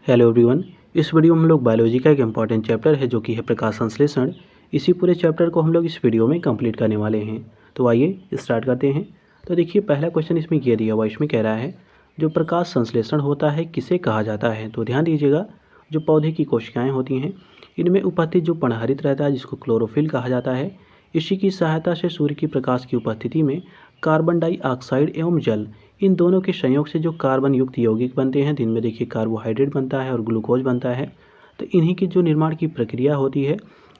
Hello everyone. इस video में हम लोग बायोलॉजी का एक इम्पॉर्टेंट चैप्टर है जो कि है प्रकाश संश्लेषण। इसी पूरे चैप्टर को हम लोग इस वीडियो में कंप्लीट करने वाले हैं। तो आइए स्टार्ट करते हैं। तो देखिए पहला क्वेश्चन इसमें ये दिया हुआ, इसमें कह रहा है जो प्रकाश संश्लेषण होता है किसे कहा जाता है। तो ध्यान दीजिएगा, जो पौधे की कोशिकाएँ होती हैं इनमें उपस्थित जो पर्णहरित रहता है जिसको क्लोरोफिल कहा जाता है, इसी की सहायता से सूर्य की प्रकाश की उपस्थिति में कार्बन डाइऑक्साइड एवं जल, इन दोनों के संयोग से जो कार्बन युक्त यौगिक बनते हैं, जिनमें देखिए कार्बोहाइड्रेट बनता है और ग्लूकोज बनता है। तो इन्हीं की जो निर्माण की प्रक्रिया होती है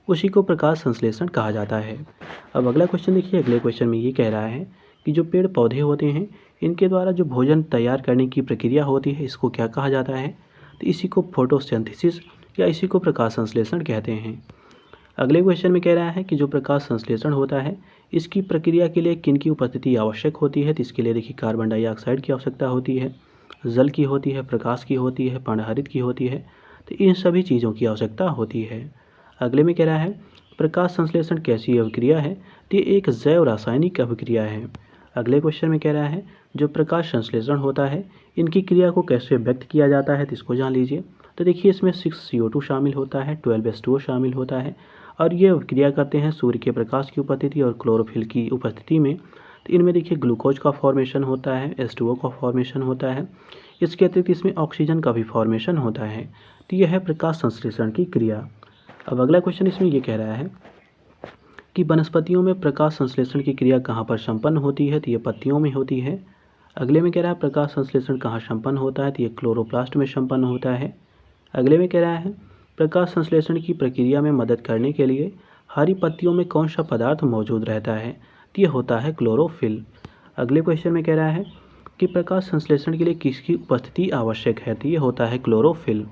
उसी को प्रकाश संश्लेषण कहा जाता है। अब अगला क्वेश्चन देखिए, अगले क्वेश्चन में ये कह रहा है कि जो पेड़ पौधे होते हैं इनके द्वारा जो भोजन तैयार करने की प्रक्रिया होती है इसको क्या कहा जाता है। तो इसी को फोटोसिंथेसिस या इसी को प्रकाश संश्लेषण कहते हैं। अगले क्वेश्चन में कह रहा है कि जो प्रकाश संश्लेषण होता है इसकी प्रक्रिया के लिए किन की उपस्थिति आवश्यक होती है। तो इसके लिए देखिए कार्बन डाइऑक्साइड की आवश्यकता होती है, जल की होती है, प्रकाश की होती है, पर्णहरित की होती है। तो इन सभी चीज़ों की आवश्यकता होती है। अगले में कह रहा है प्रकाश संश्लेषण कैसी अभिक्रिया है। तो ये एक जैव रासायनिक अभिक्रिया है। अगले क्वेश्चन में कह रहा है जो प्रकाश संश्लेषण होता है इनकी क्रिया को कैसे व्यक्त किया जाता है, तो इसको जान लीजिए। तो देखिए इसमें 6CO2 शामिल होता है, 12H2O शामिल होता है और ये क्रिया करते हैं सूर्य के प्रकाश की उपस्थिति और क्लोरोफिल की उपस्थिति में। तो इनमें देखिए ग्लूकोज का फॉर्मेशन होता है, H2O का फॉर्मेशन होता है। इसके अतिरिक्त इसमें ऑक्सीजन का भी फॉर्मेशन होता है। तो यह है प्रकाश संश्लेषण की क्रिया। अब अगला क्वेश्चन इसमें ये कह रहा है कि वनस्पतियों में प्रकाश संश्लेषण की क्रिया कहाँ पर संपन्न होती है। तो ये पत्तियों में होती है। अगले में कह रहा है प्रकाश संश्लेषण कहाँ संपन्न होता है। तो ये क्लोरोप्लास्ट में संपन्न होता है। अगले में कह रहा है प्रकाश संश्लेषण की प्रक्रिया में मदद करने के लिए हरी पत्तियों में कौन सा पदार्थ मौजूद रहता है। तो ये होता है क्लोरोफिल। अगले क्वेश्चन में कह रहा है कि प्रकाश संश्लेषण के लिए किसकी उपस्थिति आवश्यक है। तो ये होता है क्लोरोफिल।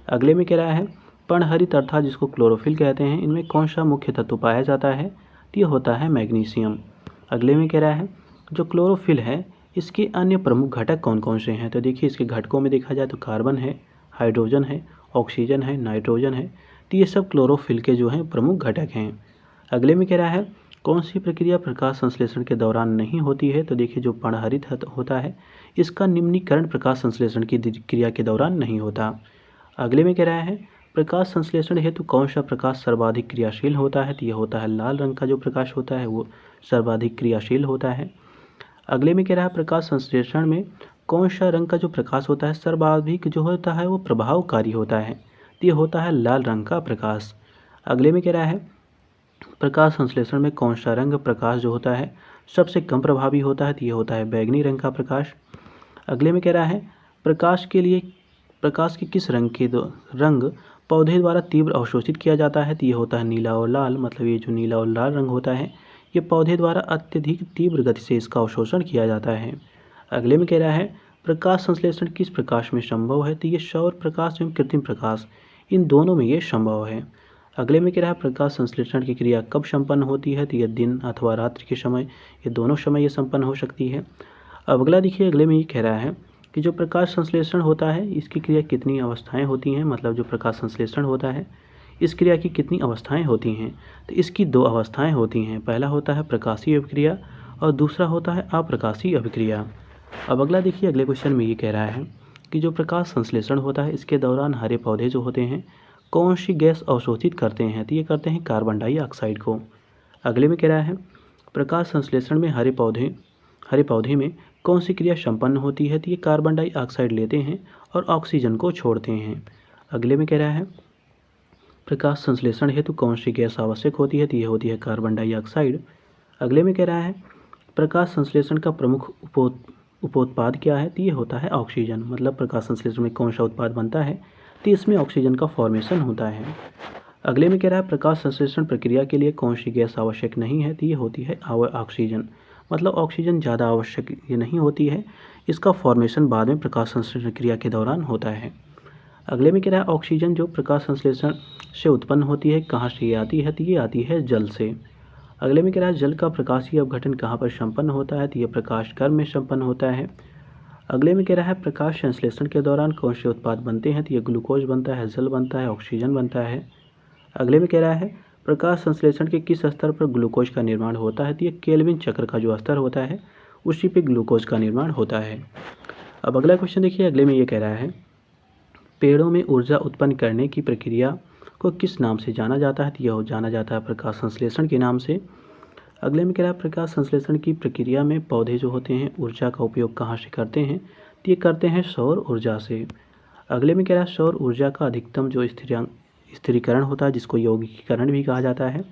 अगले में कह रहा है पर्णहरित अर्थात जिसको क्लोरोफिल कहते हैं इनमें कौन सा मुख्य तत्व पाया जाता है। तो ये होता है मैग्नीशियम। अगले में कह रहा है जो क्लोरोफिल है इसके अन्य प्रमुख घटक कौन कौन से हैं। तो देखिए इसके घटकों में देखा जाए तो कार्बन है, हाइड्रोजन है, ऑक्सीजन है, नाइट्रोजन है। तो ये सब क्लोरोफिल के जो हैं प्रमुख घटक हैं। अगले में कह रहा है कौन सी प्रक्रिया प्रकाश संश्लेषण के दौरान नहीं होती है। तो देखिए जो पर्णहरित होता है इसका निम्नीकरण प्रकाश संश्लेषण की क्रिया के दौरान नहीं होता। अगले में कह रहा है प्रकाश संश्लेषण हेतु कौन सा प्रकाश सर्वाधिक क्रियाशील होता है। तो ये होता है लाल रंग का जो प्रकाश होता है वो सर्वाधिक क्रियाशील होता है। अगले में कह रहा है प्रकाश संश्लेषण में कौन सा रंग का जो प्रकाश होता है सर्वाधिक जो होता है वो प्रभावकारी होता है। तो ये होता है लाल रंग का प्रकाश। अगले में कह रहा है प्रकाश संश्लेषण में कौन सा रंग प्रकाश जो होता है सबसे कम प्रभावी होता है। तो ये होता है बैंगनी रंग का प्रकाश। अगले में कह रहा है प्रकाश के लिए प्रकाश के किस रंग के रंग पौधे द्वारा तीव्र अवशोषित किया जाता है। तो ये होता है नीला और लाल। मतलब ये जो नीला और लाल रंग होता है ये पौधे द्वारा अत्यधिक तीव्र गति से इसका अवशोषण किया जाता है। अगले में कह रहा है प्रकाश संश्लेषण किस प्रकाश में संभव है। तो ये सौर प्रकाश एवं कृत्रिम प्रकाश इन दोनों में ये संभव है। अगले में कह रहा है प्रकाश संश्लेषण की क्रिया कब संपन्न होती है। तो यह दिन अथवा रात्रि के समय, ये दोनों समय ये संपन्न हो सकती है। अब अगला देखिए, अगले में ये कह रहा है कि जो प्रकाश संश्लेषण होता है इसकी क्रिया कितनी अवस्थाएं होती हैं। मतलब जो प्रकाश संश्लेषण होता है इस क्रिया की कितनी अवस्थाएं होती हैं। तो इसकी दो अवस्थाएं होती हैं। पहला होता है प्रकाशीय अभिक्रिया और दूसरा होता है अप्रकाशीय अभिक्रिया। अब अगला देखिए, अगले क्वेश्चन में ये कह रहा है कि जो प्रकाश संश्लेषण होता है इसके दौरान हरे पौधे जो होते हैं कौन सी गैस अवशोषित करते हैं। तो ये करते हैं कार्बन डाइऑक्साइड को। अगले में कह रहा है प्रकाश संश्लेषण में हरे पौधे में कौन सी क्रिया संपन्न होती है। तो ये कार्बन डाइऑक्साइड लेते हैं और ऑक्सीजन को छोड़ते हैं। अगले में कह रहा है प्रकाश संश्लेषण हेतु कौन सी गैस आवश्यक होती है। तो ये होती है कार्बन डाइऑक्साइड। अगले में कह रहा है प्रकाश संश्लेषण का प्रमुख उपोत्पाद क्या है। तो ये होता है ऑक्सीजन। मतलब प्रकाश संश्लेषण में कौन सा उत्पाद बनता है तो इसमें ऑक्सीजन का फॉर्मेशन होता है। अगले में कह रहा है प्रकाश संश्लेषण प्रक्रिया के लिए कौन सी गैस आवश्यक नहीं है। तो ये होती है ऑक्सीजन। मतलब ऑक्सीजन ज़्यादा आवश्यक ये नहीं होती है, इसका फॉर्मेशन बाद में प्रकाश संश्लेषण क्रिया के दौरान होता है। अगले में कह रहा है ऑक्सीजन जो प्रकाश संश्लेषण से उत्पन्न होती है कहाँ से ये आती है। तो ये आती है जल से। अगले में कह रहा है जल का प्रकाशीय अपघटन कहाँ पर संपन्न होता है। तो ये प्रकाश कर्म में संपन्न होता है। अगले में कह रहा है प्रकाश संश्लेषण के दौरान कौन से उत्पाद बनते हैं। तो ये ग्लूकोज बनता है, जल बनता है, ऑक्सीजन बनता है। अगले में कह रहा है प्रकाश संश्लेषण के किस स्तर पर ग्लूकोज का निर्माण होता है। तो ये केल्विन चक्र का जो स्तर होता है उसी पे ग्लूकोज का निर्माण होता है। अब अगला क्वेश्चन देखिए, अगले में ये कह रहा है पेड़ों में ऊर्जा उत्पन्न करने की प्रक्रिया को किस नाम से जाना जाता है? तो यह जाना जाता है प्रकाश संश्लेषण के नाम से। अगले में कह रहा है प्रकाश संश्लेषण की प्रक्रिया में पौधे जो होते हैं ऊर्जा का उपयोग कहाँ से करते हैं? तो ये करते हैं सौर ऊर्जा से। अगले में कह रहा है सौर ऊर्जा का अधिकतम जो स्थिरीकरण होता है, जिसको यौगिकीकरण भी कहा जाता है,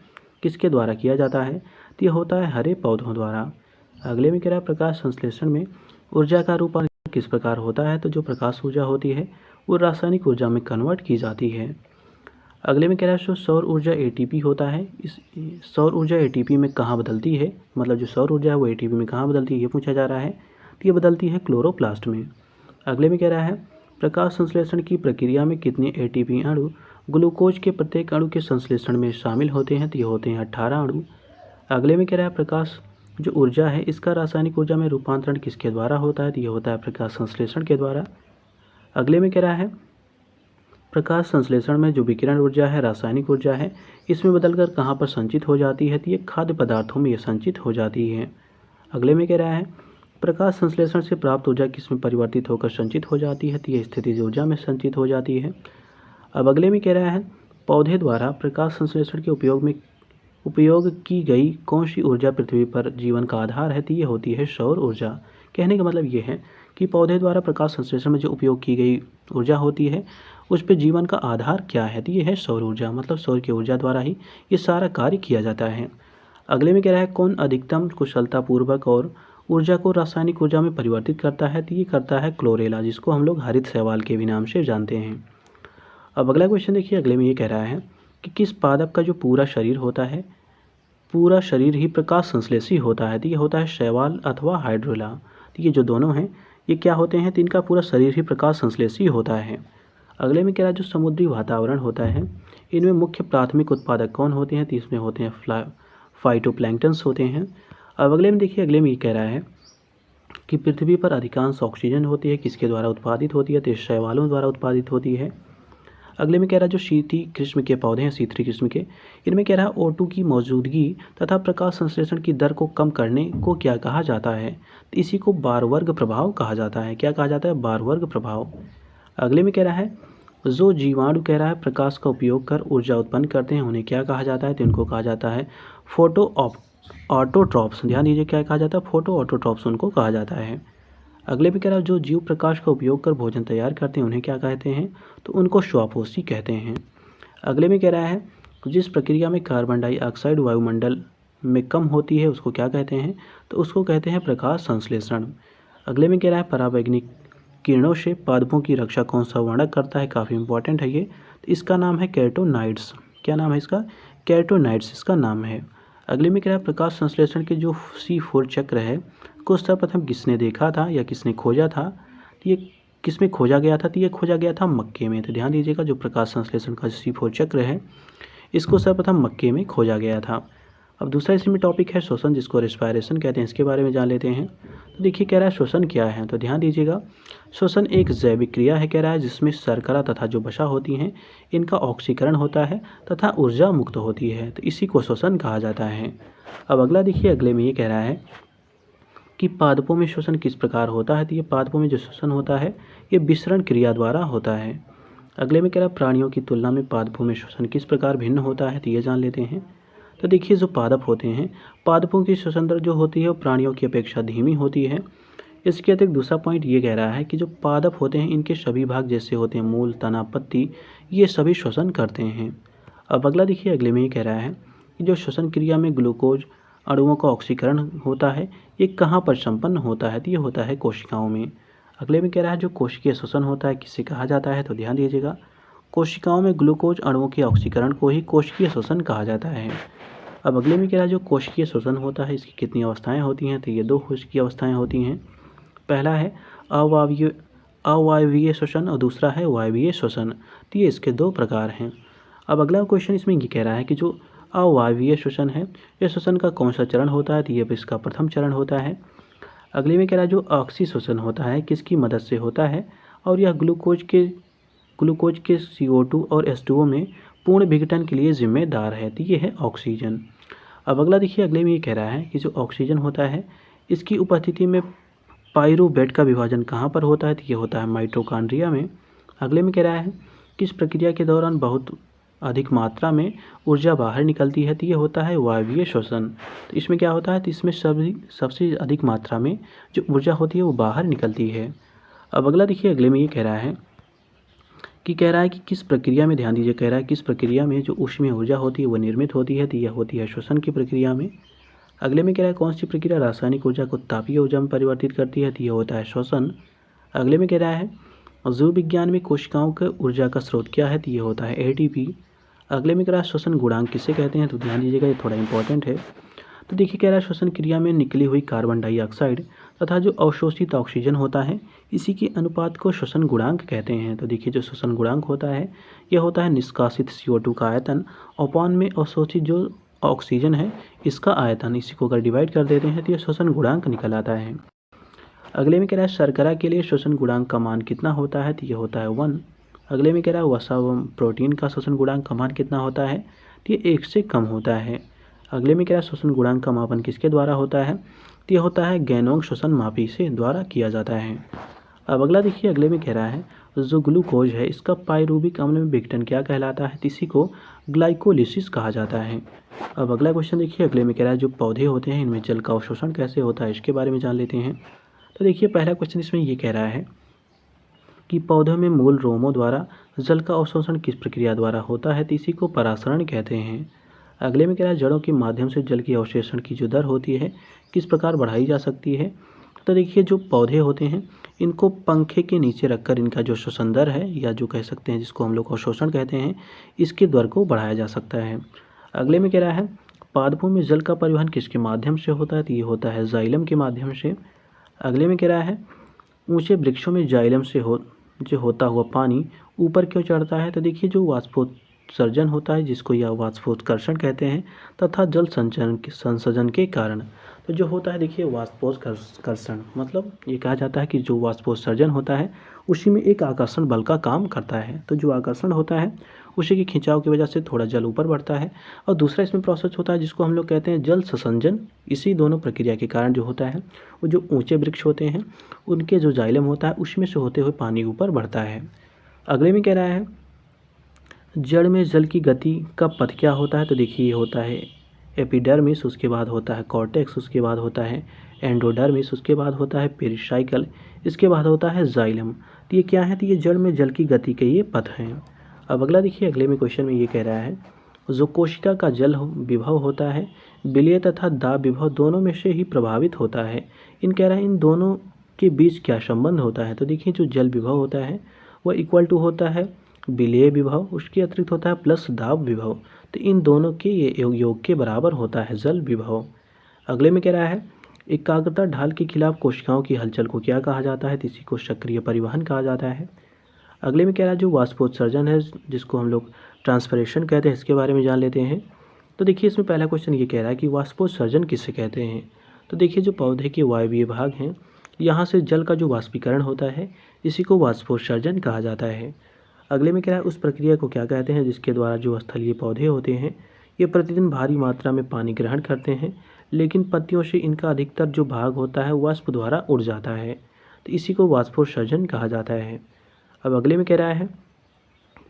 किसके द्वारा किया जाता है? तो यह होता है हरे पौधों द्वारा। अगले में कह रहा है प्रकाश संश्लेषण में ऊर्जा का रूपांतरण किस प्रकार होता है? तो जो प्रकाश ऊर्जा होती है वो रासायनिक ऊर्जा में कन्वर्ट की जाती है। अगले में कह रहा है जो सौर ऊर्जा एटीपी होता है, इस सौर ऊर्जा एटीपी में कहाँ बदलती है? मतलब जो सौर ऊर्जा है वो एटीपी में कहाँ बदलती है, ये पूछा जा रहा है। तो ये बदलती है क्लोरोप्लास्ट में। अगले में कह रहा है प्रकाश संश्लेषण की प्रक्रिया में कितने एटीपी अणु ग्लूकोज के प्रत्येक अणु के संश्लेषण में शामिल होते हैं? तो ये होते हैं 18 अणु। अगले में कह रहा है प्रकाश जो ऊर्जा है इसका रासायनिक ऊर्जा में रूपांतरण किसके द्वारा होता है? तो ये होता है प्रकाश संश्लेषण के द्वारा। अगले में कह रहा है प्रकाश संश्लेषण में जो विकिरण ऊर्जा है, रासायनिक ऊर्जा है, इसमें बदलकर कहाँ पर संचित हो जाती है? तो ये खाद्य पदार्थों में ये संचित हो जाती है। अगले में कह रहा है प्रकाश संश्लेषण से प्राप्त ऊर्जा किस में परिवर्तित होकर संचित हो जाती है? तो ये स्थितिज ऊर्जा में संचित हो जाती है। अब अगले में कह रहा है पौधे द्वारा प्रकाश संश्लेषण के उपयोग की गई कौन सी ऊर्जा पृथ्वी पर जीवन का आधार है? तो ये होती है सौर ऊर्जा। कहने का मतलब ये है कि पौधे द्वारा प्रकाश संश्लेषण में जो उपयोग की गई ऊर्जा होती है उस पर जीवन का आधार क्या है? तो ये है सौर ऊर्जा। मतलब सौर की ऊर्जा द्वारा ही ये सारा कार्य किया जाता है। अगले में कह रहा है कौन अधिकतम कुशलतापूर्वक और ऊर्जा को रासायनिक ऊर्जा में परिवर्तित करता है? तो ये करता है क्लोरेला, जिसको हम लोग हरित शैवाल के भी नाम से जानते हैं। अब अगला क्वेश्चन देखिए, अगले में ये कह रहा है कि किस पादप का जो पूरा शरीर होता है, पूरा शरीर ही प्रकाश संश्लेषी होता है? तो ये होता है शैवाल अथवा हाइड्रोला। तो ये जो दोनों हैं ये क्या होते हैं? तो इनका पूरा शरीर ही प्रकाश संश्लेषी होता है। अगले में कह रहा है जो समुद्री वातावरण होता है इनमें मुख्य प्राथमिक उत्पादक कौन होते हैं? तो इसमें होते हैं फाइटोप्लैंक्टन्स होते हैं। अब अगले में देखिए, अगले में ये कह रहा है कि पृथ्वी पर अधिकांश ऑक्सीजन होती है किसके द्वारा उत्पादित होती है? तो शैवालों द्वारा उत्पादित होती है। अगले में कह रहा है जो शीती किस्म के पौधे हैं, शीतरी किस्म के, इनमें कह रहा है O2 की मौजूदगी तथा प्रकाश संश्लेषण की दर को कम करने को क्या कहा जाता है? तो इसी को बार वर्ग प्रभाव कहा जाता है। क्या कहा जाता है? बार वर्ग प्रभाव। अगले में कह रहा है जो जीवाणु कह रहा है प्रकाश का उपयोग कर ऊर्जा उत्पन्न करते हैं उन्हें क्या कहा जाता है? तो इनको कहा जाता है ऑटोट्रॉप्स। ध्यान दीजिए क्या कहा जाता है? फोटो ऑटोट्रॉप्स उनको कहा जाता है। अगले में कह रहा है जो जीव प्रकाश का उपयोग कर भोजन तैयार करते हैं उन्हें क्या कहते हैं? तो उनको श्वापोषी कहते हैं। अगले में कह रहा है जिस प्रक्रिया में कार्बन डाइऑक्साइड वायुमंडल में कम होती है उसको क्या कहते हैं? तो उसको कहते हैं प्रकाश संश्लेषण। अगले में कह रहा है पराबैंगनी किरणों से पादपों की रक्षा कौन सा वर्णक करता है? काफ़ी इंपॉर्टेंट है ये। तो इसका नाम है कैरोटीनॉइड्स। क्या नाम है इसका? कैरोटीनॉइड्स इसका नाम है। अगले में कह रहा है प्रकाश संश्लेषण के जो C4 चक्र है को सर्वप्रथम किसने देखा था या किसने खोजा था? तो ये किस में खोजा गया था? तो ये खोजा गया था मक्के में। तो ध्यान दीजिएगा जो प्रकाश संश्लेषण का C4 चक्र है इसको सर्वप्रथम मक्के में खोजा गया था। अब दूसरा इसमें टॉपिक है श्वसन, जिसको रेस्पायरेशन कहते हैं, इसके बारे में जान लेते हैं। तो देखिए कह रहा है श्वसन क्या है? तो ध्यान दीजिएगा श्वसन एक जैविक क्रिया है कह रहा है जिसमें शर्करा तथा जो वसा होती हैं इनका ऑक्सीकरण होता है तथा ऊर्जा मुक्त होती है, तो इसी को श्वसन कहा जाता है। अब अगला देखिए, अगले में ये कह रहा है कि पादपों में श्वसन किस प्रकार होता है? तो ये पादपों में जो श्वसन होता है ये विसरण क्रिया द्वारा होता है। अगले में कह रहा है प्राणियों की तुलना में पादपों में श्वसन किस प्रकार भिन्न होता है? तो ये जान लेते हैं। तो देखिए जो पादप होते हैं पादपों की श्वसन दर जो होती है वो प्राणियों की अपेक्षा धीमी होती है। इसके अतिरिक्त दूसरा पॉइंट ये कह रहा है कि जो पादप होते हैं इनके सभी भाग जैसे होते हैं मूल, तना, पत्ती, ये सभी श्वसन करते हैं। अब अगला देखिए, अगले में ये कह रहा है कि जो श्वसन क्रिया में ग्लूकोज अणुओं का ऑक्सीकरण होता है ये कहाँ पर संपन्न होता है? तो ये होता है कोशिकाओं में। अगले में कह रहा है जो कोशिकीय श्वसन होता है किसे कहा जाता है? तो ध्यान दीजिएगा कोशिकाओं में ग्लूकोज अणुओं के ऑक्सीकरण को ही कोशिकीय श्वसन कहा जाता है। अब अगले में कह रहा है जो कोशिकीय श्वसन होता है इसकी कितनी अवस्थाएं होती हैं? तो ये 2 कोशिकीय अवस्थाएं होती हैं। पहला है अवायवीय श्वसन और दूसरा है वायवीय श्वसन। तो ये इसके 2 प्रकार हैं। अब अगला क्वेश्चन इसमें ये कह रहा है कि जो अवायवीय श्वसन है ये श्वसन का कौन सा चरण होता है? तो ये इसका प्रथम चरण होता है। अगले में कह रहा है जो ऑक्सी श्वसन होता है किसकी मदद से होता है? और यह ग्लूकोज के CO2 और H2O में पूर्ण विघटन के लिए जिम्मेदार है। तो ये है ऑक्सीजन। अब अगला देखिए, अगले में ये कह रहा है कि जो ऑक्सीजन होता है इसकी उपस्थिति में पाइरूवेट का विभाजन कहाँ पर होता है? तो ये होता है माइटोकॉन्ड्रिया में। अगले में कह रहा है किस प्रक्रिया के दौरान बहुत अधिक मात्रा में ऊर्जा बाहर निकलती है, तो ये होता है वायवीय श्वसन। तो इसमें क्या होता है, तो इसमें सबसे अधिक मात्रा में जो ऊर्जा होती है वो बाहर निकलती है। अब अगला देखिए, अगले में ये कह रहा है कि किस प्रक्रिया में, ध्यान दीजिए, कह रहा है किस प्रक्रिया में जो ऊष्मीय ऊर्जा होती है वो निर्मित होती है, तो यह होती है श्वसन की प्रक्रिया में। अगले में कह रहा है कौन सी प्रक्रिया रासायनिक ऊर्जा को तापीय ऊर्जा में परिवर्तित करती है, तो यह होता है श्वसन। अगले में कह रहा है जीव विज्ञान में कोशिकाओं का ऊर्जा का स्रोत क्या है, तो ये होता है एटीपी। अगले में कह रहा है श्वसन गुणांक किसे कहते हैं, तो ध्यान दीजिएगा ये थोड़ा इंपॉर्टेंट है। तो देखिए कह रहा है श्वसन क्रिया में निकली हुई कार्बन डाइऑक्साइड तथा जो अवशोषित ऑक्सीजन होता है इसी के अनुपात को श्वसन गुणांक कहते हैं। तो देखिए जो श्वसन गुणांक होता है यह होता है निष्कासित CO2 का आयतन अपॉन में अवशोषित जो ऑक्सीजन है इसका आयतन, इसी को अगर डिवाइड कर देते हैं तो यह श्वसन गुणांक निकल आता है। अगले में कह रहा है शर्करा के लिए श्वसन गुणांक का मान कितना होता है, तो यह होता है 1। अगले में कह रहा है वसा एवं प्रोटीन का श्वसन गुणांक का मान कितना होता है, तो ये 1 से कम होता है। अगले में कह रहा है श्वसन गुणांक का मापन किसके द्वारा होता है, तो यह होता है गैनोंग श्वसन मापी से द्वारा किया जाता है। अब अगला देखिए, अगले में कह रहा है जो ग्लूकोज है इसका पायरूविक अम्ल में विघटन क्या कहलाता है, तो इसी को ग्लाइकोलिसिस कहा जाता है। अब अगला क्वेश्चन देखिए, अगले में कह रहा है जो पौधे होते हैं इनमें जल का अवशोषण कैसे होता है इसके बारे में जान लेते हैं। तो देखिए पहला क्वेश्चन इसमें ये कह रहा है कि पौधों में मूल रोमों द्वारा जल का अवशोषण किस प्रक्रिया द्वारा होता है, तो इसी को परासरण कहते हैं। अगले में कह रहा है जड़ों के माध्यम से जल की अवशोषण की जो दर होती है किस प्रकार बढ़ाई जा सकती है। तो देखिए जो पौधे होते हैं इनको पंखे के नीचे रखकर इनका जो श्वसन दर है या जो कह सकते हैं जिसको हम लोग अवशोषण कहते हैं इसके दर को बढ़ाया जा सकता है। अगले में कह रहा है पादपों में जल का परिवहन किसके माध्यम से होता है, तो ये होता है जाइलम के माध्यम से। अगले में कह रहा है ऊंचे वृक्षों में जाइलम से जो होता हुआ पानी ऊपर क्यों चढ़ता है, तो देखिए जो वाष्पोत्सर्जन होता है जिसको या वाष्पोत्कर्षण कहते हैं तथा जल संसर्जन के कारण तो जो होता है देखिए वाष्पोत्कर्षण, मतलब ये कहा जाता है कि जो वाष्पोत्सर्जन होता है उसी में एक आकर्षण बल का काम करता है। तो जो आकर्षण होता है उसी के खिंचाव की वजह से थोड़ा जल ऊपर बढ़ता है और दूसरा इसमें प्रोसेस होता है जिसको हम लोग कहते हैं जल संसर्जन। इसी दोनों प्रक्रिया के कारण जो होता है वो जो ऊंचे वृक्ष होते हैं उनके जो जाइलम होता है उसमें से होते हुए पानी ऊपर बढ़ता है। अगले में कह रहा है जड़ में जल की गति का पथ क्या होता है, तो देखिए ये होता है एपिडर्मिस, उसके बाद होता है कॉर्टेक्स, उसके बाद होता है एंडोडर्मिस, उसके बाद होता है पेरिसाइकल, इसके बाद होता है जाइलम। तो ये क्या है, तो ये जड़ में जल की गति के ये पथ हैं। अब अगला देखिए, अगले में क्वेश्चन में ये कह रहा है जो कोशिका का जल विभव होता है विलय तथा दाब विभव दोनों में से ही प्रभावित होता है। कह रहा है इन दोनों के बीच क्या संबंध होता है, तो देखिए जो जल विभव होता है वह इक्वल टू होता है विलय विभव, उसके अतिरिक्त होता है प्लस दाब विभव। तो इन दोनों के ये योग के बराबर होता है जल विभव। अगले में कह रहा है एकाग्रता ढाल के खिलाफ कोशिकाओं की हलचल को क्या कहा जाता है, तो इसी को सक्रिय परिवहन कहा जाता है। अगले में कह रहा है जो वाष्पोत्सर्जन है जिसको हम लोग ट्रांसपरेशन कहते हैं इसके बारे में जान लेते हैं। तो देखिए इसमें पहला क्वेश्चन ये कह रहा है कि वाष्पोत्सर्जन किसे कहते हैं। तो देखिए जो पौधे के वायवीय भाग हैं यहाँ से जल का जो वाष्पीकरण होता है इसी को वाष्पोत्सर्जन कहा जाता है। अगले में कह रहा है उस प्रक्रिया को क्या कहते हैं जिसके द्वारा जो स्थलीय पौधे होते हैं ये प्रतिदिन भारी मात्रा में पानी ग्रहण करते हैं लेकिन पत्तियों से इनका अधिकतर जो भाग होता है वाष्प द्वारा उड़ जाता है, तो इसी को वाष्पोत्सर्जन कहा जाता है। अब अगले में कह रहा है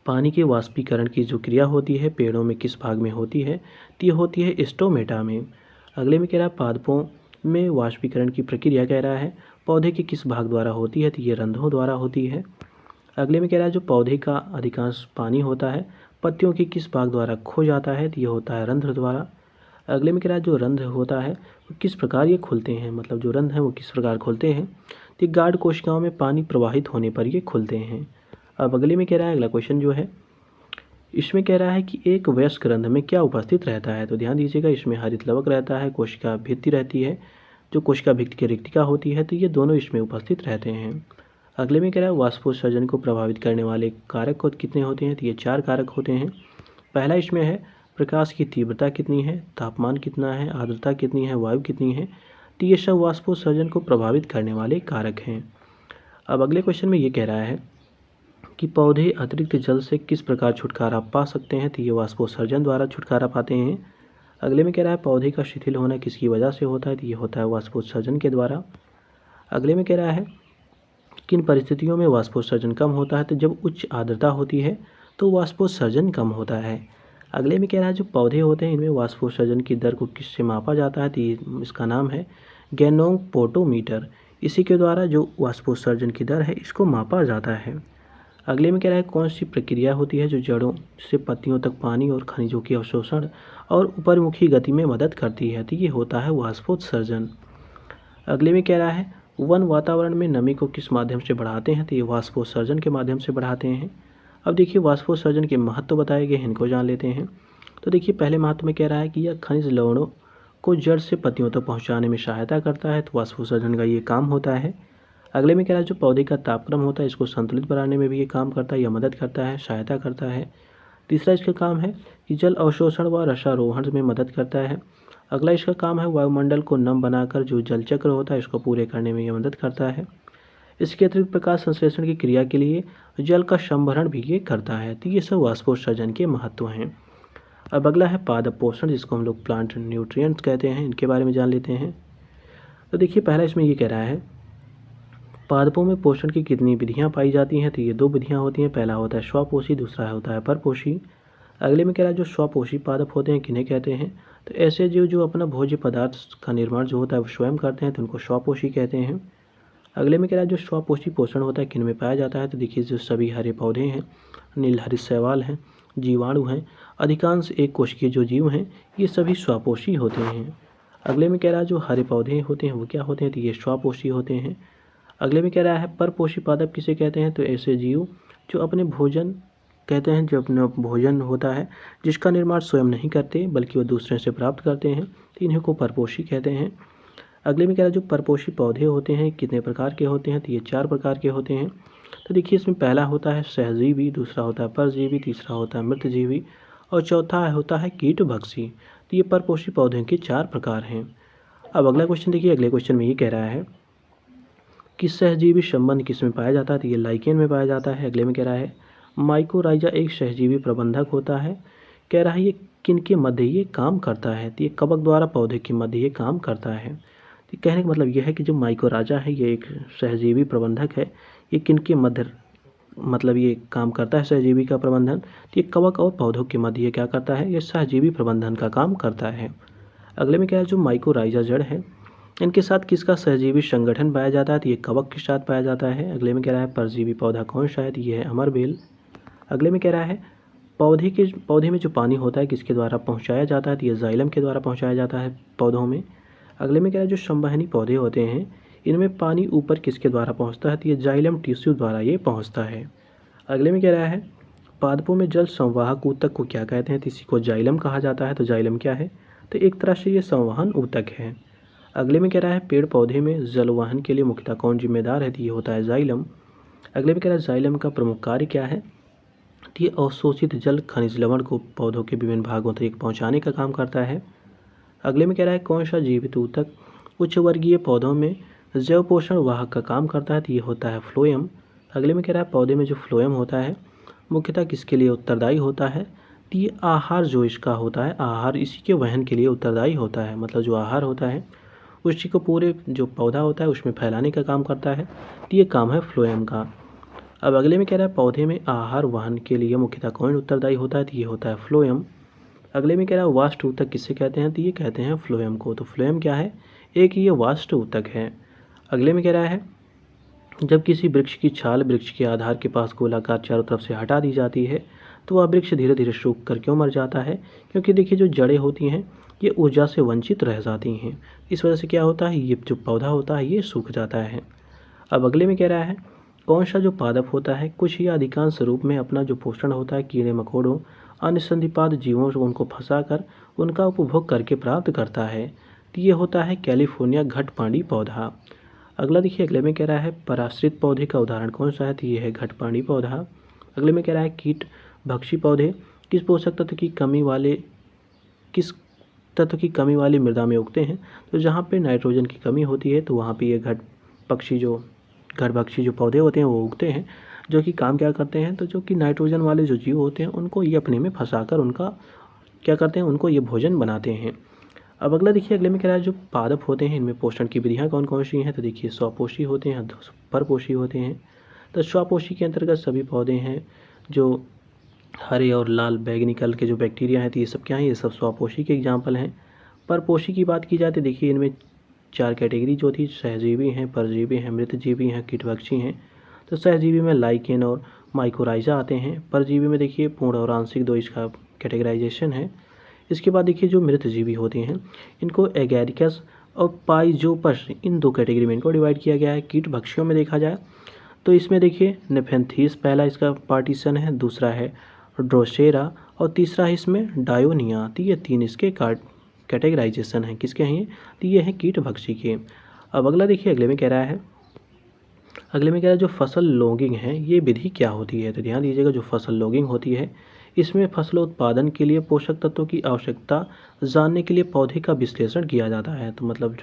पानी के वाष्पीकरण की जो क्रिया होती है पेड़ों में किस भाग में होती है, तो ये होती है स्टोमेटा में। अगले में कह रहा है पादपों में वाष्पीकरण की प्रक्रिया कह रहा है पौधे के किस भाग द्वारा होती है, तो ये रंध्रों द्वारा होती है। अगले में कह रहा है जो पौधे का अधिकांश पानी होता है पत्तियों के किस भाग द्वारा खो जाता है, तो ये होता है रंध्र द्वारा। अगले में कह रहा है जो रंध्र होता है वो किस प्रकार ये खुलते हैं, मतलब जो रंध्र हैं वो किस प्रकार खुलते हैं, तो गार्ड कोशिकाओं में पानी प्रवाहित होने पर ये खुलते हैं। अब अगले में कह रहा है अगला क्वेश्चन जो है इसमें कह रहा है कि एक वयस्क रंध्र में क्या उपस्थित रहता है, तो ध्यान दीजिएगा इसमें हरित लवक रहता है, कोशिका भित्ति रहती है, जो कोशिका भित्ति की रिक्तिका होती है तो ये दोनों इसमें उपस्थित रहते हैं। अगले में कह रहा है वाष्पोत्सर्जन को प्रभावित करने वाले कारक कितने होते हैं, तो ये 4 कारक होते हैं। पहला इसमें है प्रकाश की तीव्रता कितनी है, तापमान कितना है, आर्द्रता कितनी है, वायु कितनी है, तो ये सब वाष्पोत्सर्जन को प्रभावित करने वाले कारक हैं। अब अगले क्वेश्चन में ये कह रहा है कि पौधे अतिरिक्त जल से किस प्रकार छुटकारा पा सकते हैं, तो ये वाष्पोत्सर्जन द्वारा छुटकारा पाते हैं। अगले में कह रहा है पौधे का शिथिल होना किसकी वजह से होता है, तो ये होता है वाष्पोत्सर्जन के द्वारा। अगले में कह रहा है किन परिस्थितियों में वाष्पोत्सर्जन कम होता है? तो जब उच्च आर्द्रता होती है तो वाष्पोत्सर्जन कम होता है। अगले में कह रहा है जो पौधे होते हैं इनमें वाष्पोत्सर्जन की दर को किससे मापा जाता है? तो ये इसका नाम है गैनोपोटोमीटर। इसी के द्वारा जो वाष्पोत्सर्जन की दर है इसको मापा जाता है। अगले में कह रहा है कौन सी प्रक्रिया होती है जो जड़ों से पत्तियों तक पानी और खनिजों की अवशोषण और ऊपरमुखी गति में मदद करती है? तो ये होता है वाष्पोत्सर्जन। अगले में कह रहा है वन वातावरण में नमी को किस माध्यम से बढ़ाते हैं? तो ये वाष्पोत्सर्जन के माध्यम से बढ़ाते हैं। अब देखिए वाष्पोत्सर्जन के महत्व बताए गए, इनको जान लेते हैं। तो देखिए पहले महत्व में कह रहा है कि यह खनिज लवणों को जड़ से पत्तियों तक पहुंचाने में सहायता करता है, तो वाष्पोत्सर्जन का ये काम होता है। अगले में कह रहा है जो पौधे का तापक्रम होता है इसको संतुलित बनाने में भी ये काम करता है या मदद करता है, सहायता करता है। तीसरा इसका काम है कि जल अवशोषण व रसारोहण में मदद करता है। अगला इसका काम है वायुमंडल को नम बनाकर जो जल चक्र होता है इसको पूरे करने में यह मदद करता है। इसके अतिरिक्त प्रकाश संश्लेषण की क्रिया के लिए जल का संभरण भी ये करता है। तो ये सब वाष्पोत्सर्जन के महत्व हैं। अब अगला है पादप पोषण, जिसको हम लोग प्लांट न्यूट्रिएंट्स कहते हैं, इनके बारे में जान लेते हैं। तो देखिए पहला इसमें ये कह रहा है पादपों में पोषण की कितनी विधियाँ पाई जाती हैं? तो ये 2 विधियाँ होती हैं। पहला होता है स्वपोषी, दूसरा होता है परपोषी। अगले में कह रहा है जो स्वपोषी पादप होते हैं किन्हें कहते हैं? तो ऐसे जीव जो अपना भोज्य पदार्थ का निर्माण जो होता है वो स्वयं करते हैं, तो उनको स्वपोषी कहते हैं। अगले में कह रहा है जो स्वपोषी पोषण होता है किन में पाया जाता है? तो देखिए जो सभी हरे पौधे हैं, नीलहरित शैवाल हैं, जीवाणु हैं, अधिकांश एक कोशिकीय जो जीव हैं ये सभी स्वपोषी होते हैं। अगले में कह रहा है जो हरे पौधे होते हैं वो क्या होते हैं? तो ये स्वपोषी होते हैं। अगले में कह रहा है परपोषी पादप किसे कहते हैं? तो ऐसे जीव जो अपने भोजन कहते हैं, जो अपना भोजन होता है जिसका निर्माण स्वयं नहीं करते बल्कि वो दूसरे से प्राप्त करते हैं, तो इन्हीं को परपोषी कहते हैं। अगले में कह रहा है जो परपोषी पौधे होते हैं कितने प्रकार के होते हैं? तो ये 4 प्रकार के होते हैं। तो देखिए इसमें पहला होता है सहजीवी, दूसरा होता है परजीवी, तीसरा होता है मृतजीवी और चौथा होता है कीटभक्षी। तो ये परपोषी पौधों के 4 प्रकार हैं। अब अगला क्वेश्चन देखिए, अगले क्वेश्चन में ये कह रहा है कि सहजीवी संबंध किस में पाया जाता है? तो ये लाइकेन में पाया जाता है। अगले में कह रहा है माइकोराइजा एक सहजीवी प्रबंधक होता है। कह रहा है ये किन के मध्य ये काम करता है? तो ये कवक द्वारा पौधे के मध्य ये काम करता है। तो कहने का मतलब यह है कि जो माइकोराइजा है ये एक सहजीवी प्रबंधक है। ये किन के मध्य मतलब ये काम करता है सहजीवी का प्रबंधन? तो ये कवक और पौधों के मध्य ये क्या करता है? ये सहजीवी प्रबंधन का काम करता है। अगले में क्या है जो माइकोराइजा जड़ है इनके साथ किसका सहजीवी संगठन पाया जाता है? तो ये कवक के साथ पाया जाता है। अगले में कह रहा है परजीवी पौधा कौन सा है? तो ये है अमरबेल। अगले में कह रहा है पौधे में जो पानी होता है किसके द्वारा पहुंचाया जाता है? तो ये जाइलम के द्वारा पहुंचाया जाता है पौधों में। अगले में कह रहा है जो संवहनी पौधे होते हैं इनमें पानी ऊपर किसके द्वारा पहुंचता है? तो ये जाइलम टिश्यू द्वारा ये पहुंचता है। अगले में कह रहा है पादपों में जल संवाहक ऊतक को क्या कहते हैं? तो इसी को जाइलम कहा जाता है। तो जाइलम क्या है? तो एक तरह से ये संवहन ऊतक है। अगले में कह रहा है पेड़ पौधे में जलवहन के लिए मुख्यतः कौन जिम्मेदार है? तो ये होता है जाइलम। अगले में कह रहा है जाइलम का प्रमुख कार्य क्या है? तो ये अवशोषित जल खनिज लवण को पौधों के विभिन्न भागों तक पहुंचाने का काम करता है। अगले में कह रहा है कौन सा जीवित ऊतक उच्च वर्गीय पौधों में जैव पोषण वाहक का काम करता है? तो ये होता है फ्लोएम। अगले में कह रहा है पौधे में जो फ्लोएम होता है मुख्यतः किसके लिए उत्तरदायी होता है? तो ये आहार जो इसका होता है, आहार इसी के वहन के लिए उत्तरदायी होता है। मतलब जो आहार होता है उसी को पूरे जो पौधा होता है उसमें फैलाने का काम करता है। तो ये काम है फ्लोएम का। अब अगले में कह रहा है पौधे में आहार वहन के लिए मुख्यतः कौन उत्तरदायी होता है? तो ये होता है फ्लोएम। अगले में कह रहा है वाष्ट ऊतक किससे कहते हैं? तो ये कहते हैं फ्लोएम को। तो फ्लोएम क्या है? एक ये वाष्ट ऊतक है। अगले में कह रहा है जब किसी वृक्ष की छाल वृक्ष के आधार के पास गोलाकार चारों तरफ से हटा दी जाती है तो वह वृक्ष धीरे धीरे सूख कर क्यों मर जाता है? क्योंकि देखिए जो जड़ें होती हैं ये ऊर्जा से वंचित रह जाती हैं। इस वजह से क्या होता है, ये जो पौधा होता है ये सूख जाता है। अब अगले में कह रहा है कौन सा जो पादप होता है कुछ या अधिकांश रूप में अपना जो पोषण होता है कीड़े मकोड़ों अन्य संधिपाद जीवों से उनको फंसाकर उनका उपभोग करके प्राप्त करता है? तो ये होता है कैलिफोर्निया घटपांडी पौधा। अगला देखिए, अगले में कह रहा है पराश्रित पौधे का उदाहरण कौन सा है? तो ये है घटपांडी पौधा। अगले में कह रहा है कीट भक्षी पौधे किस पोषक तत्व की कमी वाली मृदा में उगते हैं? तो जहाँ पे नाइट्रोजन की कमी होती है तो वहाँ पे ये घटभक्षी जो पौधे होते हैं वो उगते हैं, जो कि काम क्या करते हैं? तो जो कि नाइट्रोजन वाले जो जीव होते हैं उनको ये अपने में फंसाकर उनका क्या करते हैं, उनको ये भोजन बनाते हैं। अब अगला देखिए, अगले में कह रहा है जो पादप होते हैं इनमें पोषण की विधियाँ कौन कौन सी हैं। तो देखिए, स्वपोषी होते हैं, परपोषी होते हैं। तो स्वपोषी के अंतर्गत सभी पौधे हैं जो हरे और लाल बैगनी कलर के जो बैक्टीरिया हैं, तो ये सब क्या हैं, ये सब स्वपोषी के एग्जाम्पल हैं। परपोषी की बात की जाए तो देखिए, इनमें 4 कैटेगरी जो थी, सहजीवी हैं, परजीवी हैं, मृतजीवी हैं, कीटभक्षी हैं। तो सहजीवी में लाइकेन और माइकोराइजा आते हैं। परजीवी में देखिए पूर्ण और आंशिक 2 इसका कैटेगराइजेशन है। इसके बाद देखिए जो मृतजीवी होते हैं इनको एगैरिकस और पाइजोपस, इन 2 कैटेगरी में इनको डिवाइड किया गया है। कीटभक्षियों में देखा जाए तो इसमें देखिए नेफेंथीस पहला इसका पार्टीशन है, दूसरा है ड्रोसेरा और तीसरा है इसमें डायोनिया। तो ये 3 इसके कैटेगराइजेशन हैं। किसके हैं ये? तो ये हैं कीटभक्षी के। अब अगला देखिए, अगले में कह रहा है, जो फसल लॉगिंग है ये विधि क्या होती है। तो ध्यान दीजिएगा, जो फसल लॉगिंग होती है इसमें फसल उत्पादन के लिए पोषक तत्वों की आवश्यकता जानने के लिए पौधे का विश्लेषण किया जाता है। तो मतलब